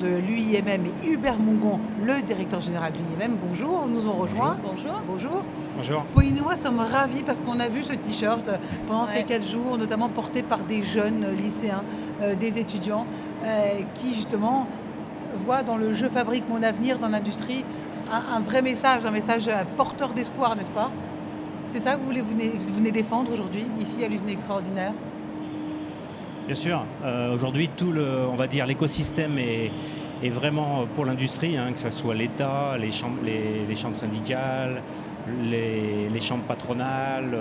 de l'UIMM, et Hubert Mongon, le directeur général de l'UIMM. Bonjour, nous ont rejoints. Bonjour. Bonjour. Bonjour. Pauline et moi sommes ravis parce qu'on a vu ce t-shirt pendant ces Ouais. 4 jours, notamment porté par des jeunes lycéens, des étudiants, qui justement voient dans le Je fabrique mon avenir dans l'industrie un vrai message, un message porteur d'espoir, n'est-ce pas? C'est ça que vous venez défendre aujourd'hui, ici à l'usine extraordinaire? Bien sûr, aujourd'hui on va dire l'écosystème est vraiment pour l'industrie, hein, que ce soit l'État, les chambres syndicales, les chambres patronales,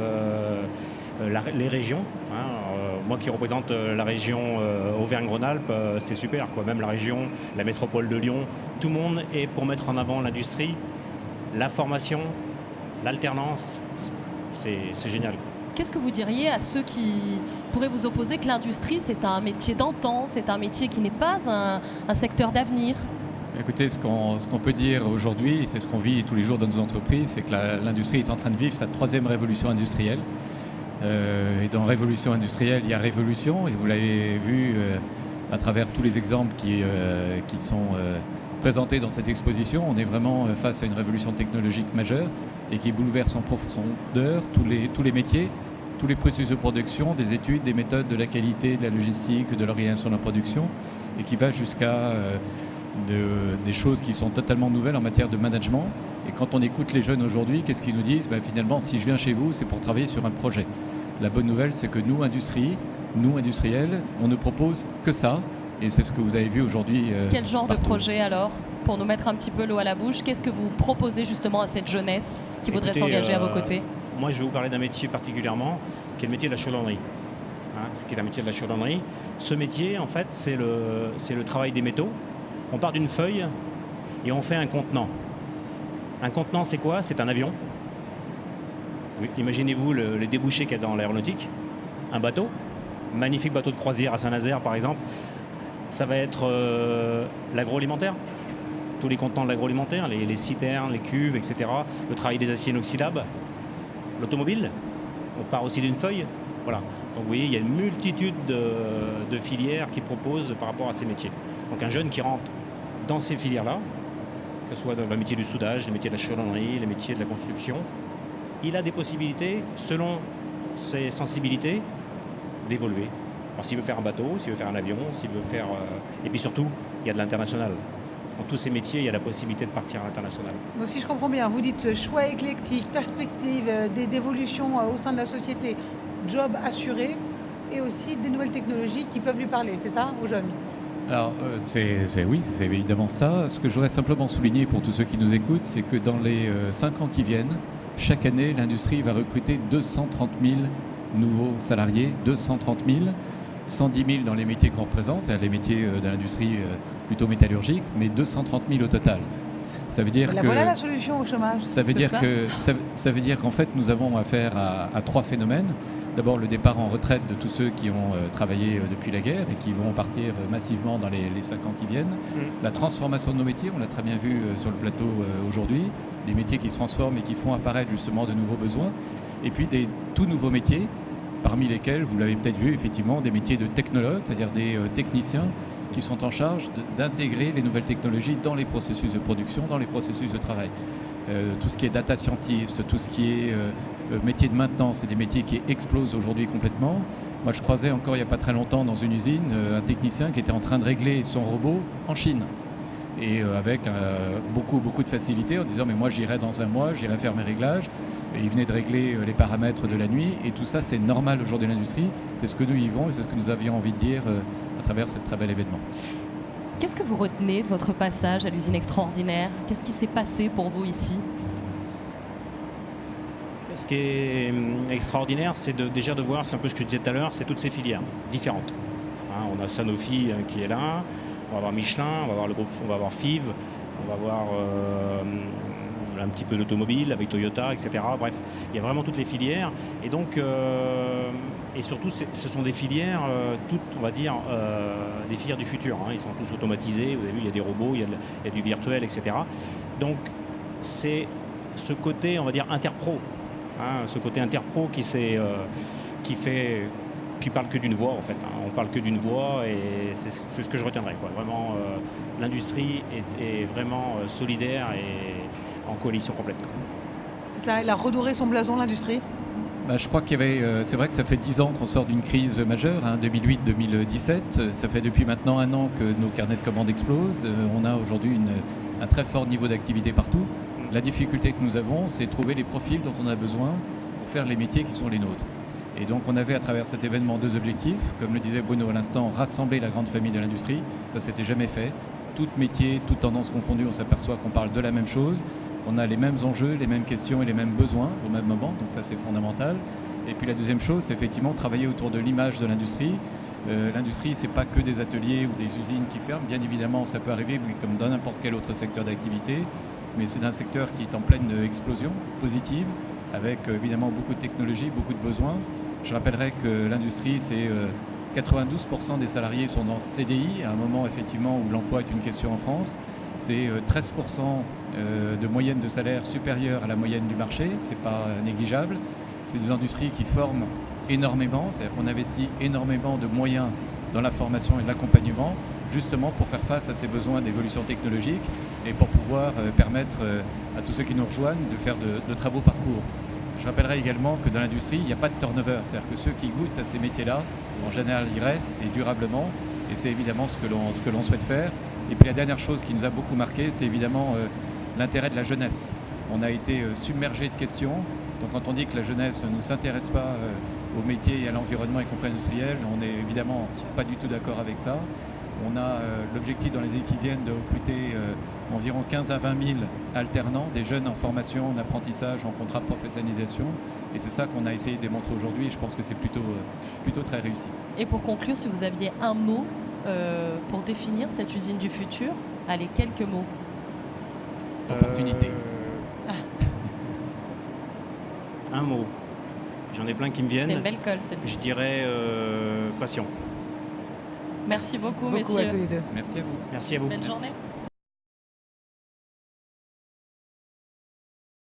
les régions. Hein. Moi qui représente la région Auvergne-Rhône-Alpes, c'est super, quoi. Même la région, la métropole de Lyon, tout le monde est pour mettre en avant l'industrie, la formation, l'alternance. C'est génial, quoi. Qu'est-ce que vous diriez à ceux qui pourraient vous opposer que l'industrie, c'est un métier d'antan, c'est un métier qui n'est pas un secteur d'avenir? Écoutez, ce qu'on peut dire aujourd'hui, et c'est ce qu'on vit tous les jours dans nos entreprises, c'est que l'industrie est en train de vivre sa 3e révolution industrielle. Et dans révolution industrielle, il y a révolution, et vous l'avez vu à travers tous les exemples qui sont présentés dans cette exposition. On est vraiment face à une révolution technologique majeure et qui bouleverse en profondeur tous les métiers, tous les processus de production, des études, des méthodes, de la qualité, de la logistique, de l'organisation de la production, et qui va jusqu'à des choses qui sont totalement nouvelles en matière de management. Et quand on écoute les jeunes aujourd'hui, qu'est-ce qu'ils nous disent? Finalement, si je viens chez vous, c'est pour travailler sur un projet. La bonne nouvelle, c'est que nous, industriels, on ne propose que ça. Et c'est ce que vous avez vu aujourd'hui. Quel genre partout. de projet alors? Pour nous mettre un petit peu l'eau à la bouche, qu'est-ce que vous proposez justement à cette jeunesse qui voudrait s'engager à vos côtés? Moi, je vais vous parler d'un métier particulièrement, qui est le métier de la chaudronnerie. Hein, ce qui est un métier de la chaudronnerie. Ce métier, en fait, c'est le travail des métaux. On part d'une feuille et on fait un contenant. Un contenant, c'est quoi? C'est un avion. Imaginez-vous les débouchés qu'il y a dans l'aéronautique. Un bateau, magnifique bateau de croisière à Saint-Nazaire, par exemple. Ça va être l'agroalimentaire, tous les contenants de l'agroalimentaire, les citernes, les cuves, etc. Le travail des aciers inoxydables. L'automobile, on part aussi d'une feuille. Voilà. Donc vous voyez, il y a une multitude de filières qui proposent par rapport à ces métiers. Donc un jeune qui rentre dans ces filières-là, que ce soit dans le métier du soudage, le métier de la chaudronnerie, les métiers de la construction, il a des possibilités, selon ses sensibilités, d'évoluer. Alors s'il veut faire un bateau, s'il veut faire un avion, s'il veut faire... Et puis surtout, il y a de l'international. Dans tous ces métiers, il y a la possibilité de partir à l'international. Donc si je comprends bien, vous dites choix éclectique, perspective d'évolution au sein de la société, job assuré, et aussi des nouvelles technologies qui peuvent lui parler, c'est ça, aux jeunes? Alors, oui, c'est évidemment ça. Ce que je voudrais simplement souligner pour tous ceux qui nous écoutent, c'est que dans les 5 ans qui viennent, chaque année, l'industrie va recruter 230 000 nouveaux salariés, 230 000, 110 000 dans les métiers qu'on représente, c'est-à-dire les métiers de l'industrie plutôt métallurgique, mais 230 000 au total. Ça veut dire que voilà la solution au chômage. ça veut dire qu'en fait, nous avons affaire à 3 phénomènes. D'abord, le départ en retraite de tous ceux qui ont travaillé depuis la guerre et qui vont partir massivement dans les 5 ans qui viennent. La transformation de nos métiers, on l'a très bien vu sur le plateau aujourd'hui, des métiers qui se transforment et qui font apparaître justement de nouveaux besoins. Et puis des tout nouveaux métiers, parmi lesquels, vous l'avez peut-être vu, effectivement, des métiers de technologues, c'est-à-dire des techniciens qui sont en charge d'intégrer les nouvelles technologies dans les processus de production, dans les processus de travail. Tout ce qui est data scientist, tout ce qui est métier de maintenance, c'est des métiers qui explosent aujourd'hui complètement. Moi, je croisais encore il n'y a pas très longtemps dans une usine un technicien qui était en train de régler son robot en Chine. Et avec beaucoup de facilité en disant mais moi j'irai dans un mois, j'irai faire mes réglages. Et il venait de régler les paramètres de la nuit et tout ça c'est normal aujourd'hui de l'industrie. C'est ce que nous vivons et c'est ce que nous avions envie de dire à travers ce très bel événement. Qu'est-ce que vous retenez de votre passage à l'usine extraordinaire? Qu'est-ce qui s'est passé pour vous ici? Ce qui est extraordinaire, c'est déjà de voir, c'est un peu ce que je disais tout à l'heure, c'est toutes ces filières différentes. Hein, on a Sanofi qui est là, on va avoir Michelin, on va avoir le groupe, on va avoir FIV, on va avoir un petit peu d'automobile avec Toyota, etc. Bref, il y a vraiment toutes les filières. Et donc, et surtout, ce sont des filières, toutes, on va dire, des filières du futur. Hein. Ils sont tous automatisés. Vous avez vu, il y a des robots, il y a du virtuel, etc. Donc, c'est ce côté, on va dire, interpro. Hein, ce côté interpro qui fait qui parle que d'une voix en fait. On parle que d'une voix et c'est ce que je retiendrai, quoi. Vraiment, l'industrie est vraiment solidaire et en coalition complète, quoi. C'est ça, elle a redoré son blason, l'industrie. Je crois qu'il y avait, c'est vrai que ça fait 10 ans qu'on sort d'une crise majeure, 2008-2017. Ça fait depuis maintenant 1 an que nos carnets de commandes explosent. On a aujourd'hui un très fort niveau d'activité partout. La difficulté que nous avons, c'est trouver les profils dont on a besoin pour faire les métiers qui sont les nôtres. Et donc on avait à travers cet événement 2 objectifs. Comme le disait Bruno à l'instant, rassembler la grande famille de l'industrie. Ça, s'était jamais fait. Tout métier, toute tendance confondue, on s'aperçoit qu'on parle de la même chose, qu'on a les mêmes enjeux, les mêmes questions et les mêmes besoins au même moment. Donc ça, c'est fondamental. Et puis la deuxième chose, c'est effectivement travailler autour de l'image de l'industrie. L'industrie, c'est pas que des ateliers ou des usines qui ferment. Bien évidemment, ça peut arriver, comme dans n'importe quel autre secteur d'activité. Mais c'est un secteur qui est en pleine explosion positive, avec évidemment beaucoup de technologies, beaucoup de besoins. Je rappellerai que l'industrie, c'est 92% des salariés sont dans CDI, à un moment effectivement où l'emploi est une question en France. C'est 13% de moyenne de salaire supérieure à la moyenne du marché, c'est pas négligeable. C'est des industries qui forment énormément, c'est-à-dire qu'on investit énormément de moyens dans la formation et l'accompagnement, justement pour faire face à ces besoins d'évolution technologique et pour pouvoir permettre à tous ceux qui nous rejoignent de faire de très beaux parcours. Je rappellerai également que dans l'industrie, il n'y a pas de turnover, c'est-à-dire que ceux qui goûtent à ces métiers-là, en général, ils restent et durablement, et c'est évidemment ce que l'on souhaite faire. Et puis la dernière chose qui nous a beaucoup marqué, c'est évidemment l'intérêt de la jeunesse. On a été submergé de questions, donc quand on dit que la jeunesse ne s'intéresse pas au métier et à l'environnement, y compris industriel, on n'est évidemment pas du tout d'accord avec ça. On a l'objectif dans les années qui viennent de recruter environ 15 à 20 000 alternants, des jeunes en formation, en apprentissage, en contrat de professionnalisation. Et c'est ça qu'on a essayé de démontrer aujourd'hui et je pense que c'est plutôt très réussi. Et pour conclure, si vous aviez un mot pour définir cette usine du futur, allez, quelques mots. Opportunité. Un mot. J'en ai plein qui me viennent. C'est une belle colle celle-ci. Je dirais passion. Merci beaucoup, Beaucoup messieurs. à tous les deux. Merci à vous. Merci à vous. Belle journée.